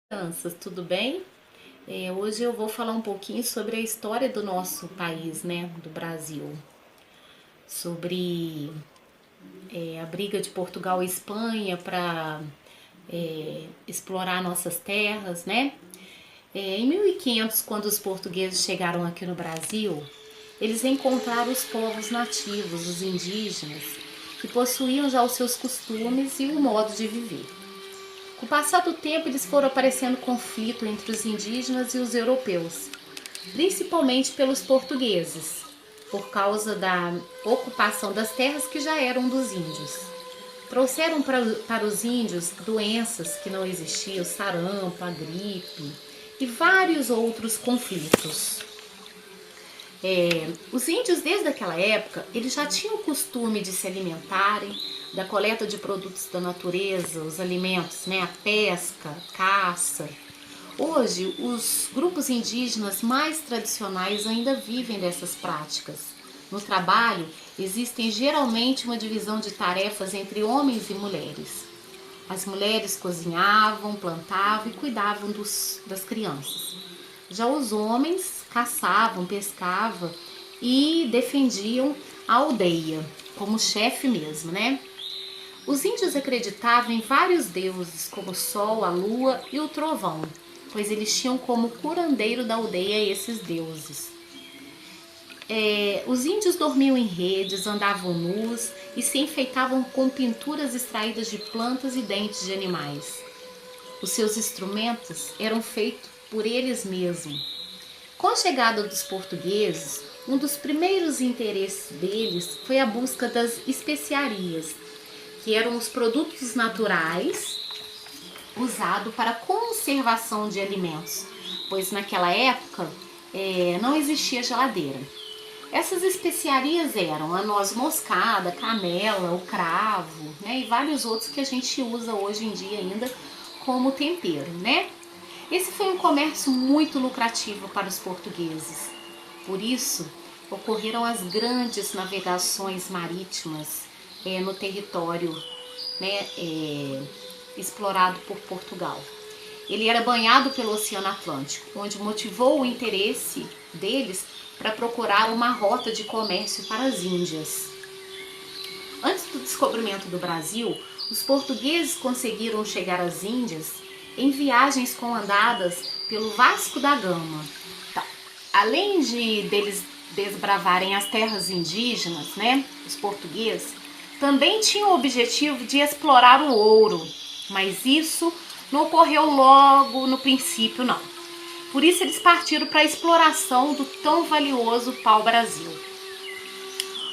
Crianças, tudo bem? Hoje eu vou falar um pouquinho sobre a história do nosso país, né, do Brasil, sobre a briga de Portugal e Espanha para explorar nossas terras, né? Em 1500, quando os portugueses chegaram aqui no Brasil, eles encontraram os povos nativos, os indígenas, que possuíam já os seus costumes e o modo de viver. Com o passar do tempo, eles foram aparecendo conflito entre os indígenas e os europeus, principalmente pelos portugueses, por causa da ocupação das terras que já eram dos índios. Trouxeram para os índios doenças que não existiam, sarampo, a gripe e vários outros conflitos. Os índios, desde aquela época, eles já tinham o costume de se alimentarem da coleta de produtos da natureza, os alimentos, né, a pesca, a caça. Hoje, os grupos indígenas mais tradicionais ainda vivem dessas práticas. No trabalho, existem geralmente uma divisão de tarefas entre homens e mulheres. As mulheres cozinhavam, plantavam e cuidavam das crianças. Já os homens caçavam, pescavam e defendiam a aldeia, como chefe mesmo, né? Os índios acreditavam em vários deuses, como o sol, a lua e o trovão, pois eles tinham como curandeiro da aldeia esses deuses. Os índios dormiam em redes, andavam nus e se enfeitavam com pinturas extraídas de plantas e dentes de animais. Os seus instrumentos eram feitos por eles mesmos. Com a chegada dos portugueses, um dos primeiros interesses deles foi a busca das especiarias, que eram os produtos naturais usados para a conservação de alimentos, pois naquela época não existia geladeira. Essas especiarias eram a noz moscada, a canela, o cravo, né, e vários outros que a gente usa hoje em dia ainda como tempero, né? Esse foi um comércio muito lucrativo para os portugueses. Por isso, ocorreram as grandes navegações marítimas no território, né, explorado por Portugal. Ele era banhado pelo Oceano Atlântico, onde motivou o interesse deles para procurar uma rota de comércio para as Índias. Antes do descobrimento do Brasil, os portugueses conseguiram chegar às Índias em viagens comandadas pelo Vasco da Gama. Então, além deles desbravarem as terras indígenas, né, os portugueses, também tinham o objetivo de explorar o ouro, mas isso não ocorreu logo no princípio, não. Por isso eles partiram para a exploração do tão valioso pau-brasil.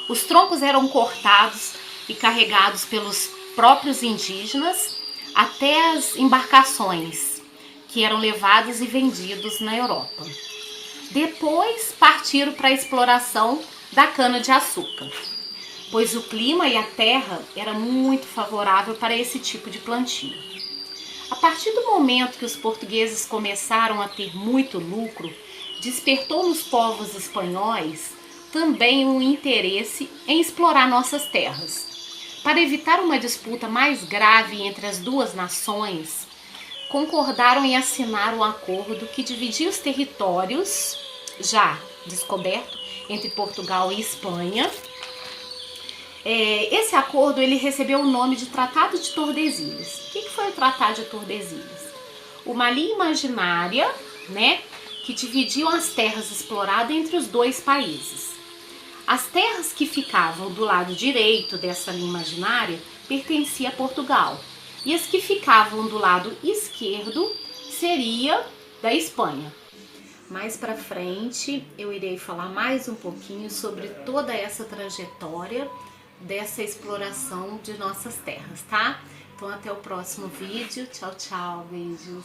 Os troncos eram cortados e carregados pelos próprios indígenas até as embarcações, que eram levados e vendidos na Europa. Depois partiram para a exploração da cana-de-açúcar, pois o clima e a terra era muito favorável para esse tipo de plantio. A partir do momento que os portugueses começaram a ter muito lucro, despertou nos povos espanhóis também um interesse em explorar nossas terras. Para evitar uma disputa mais grave entre as duas nações, concordaram em assinar um acordo que dividia os territórios já descobertos entre Portugal e Espanha. Esse acordo ele recebeu o nome de Tratado de Tordesilhas. O que foi o Tratado de Tordesilhas? Uma linha imaginária, né, que dividiam as terras exploradas entre os dois países. As terras que ficavam do lado direito dessa linha imaginária pertenciam a Portugal, e as que ficavam do lado esquerdo seria da Espanha. Mais para frente eu irei falar mais um pouquinho sobre toda essa trajetória dessa exploração de nossas terras, tá? Então até o próximo vídeo. Tchau, tchau, beijos.